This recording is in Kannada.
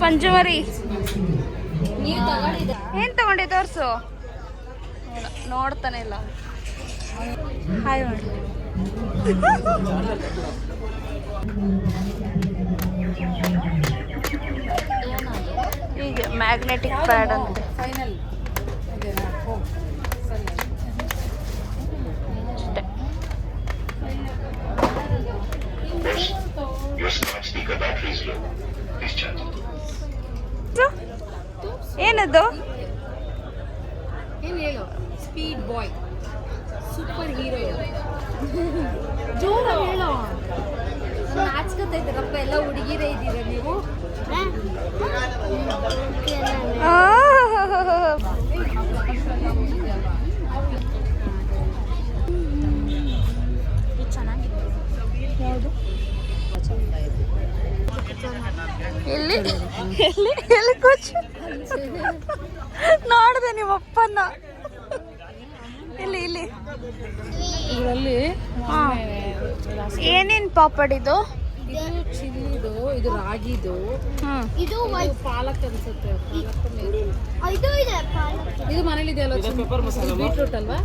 ಪಂಚಮರಿ ಏನ್ ತಗೊಂಡೆ ತೋರ್ಸು. ನೋಡ್ತಾನೆ ಇಲ್ಲ. ಹಾಯ್ ಮಾಡಿ. ಹೀಗೆ ಮ್ಯಾಗ್ನೆಟಿಕ್ ಪ್ಯಾಡ್ ಅಂತ. ಏನದು? ಏನು ಹೇಳು? ಸ್ಪೀಡ್ ಬಾಯ್, ಸೂಪರ್ ಹೀರೋ. ಜೋರ ಹೇಳೋ. ನಾಚ್ಕೊತಾ ಇದ್ದೀರಪ್ಪ, ಎಲ್ಲ ಹುಡುಗಿರೇ ಇದ್ದೀರಾ ನೀವು. ಎಲ್ಲಿ ಎಲ್ಲಿ ಎಲ್ಲಿ ಕೂಚು ನೋಡಿದೆ ನಿಮ್ಮಪ್ಪನ. ಇಲ್ಲಿ ಇಲ್ಲಿ ಇದರಲ್ಲಿ ಏನೇನ್ ಪಾಪಡಿದು? ಇದು ಚಿಲ್ಲಿದು, ಇದು ರಾಗಿದು, ಇದು ಪಾಲಕ್ ಅನ್ಸುತ್ತೆ. ಇದು ಮನೇಲಿ ಇದೆ ಅಲ್ವಾ? ಬೀಟ್ರೂಟ್ ಅಲ್ವಾ?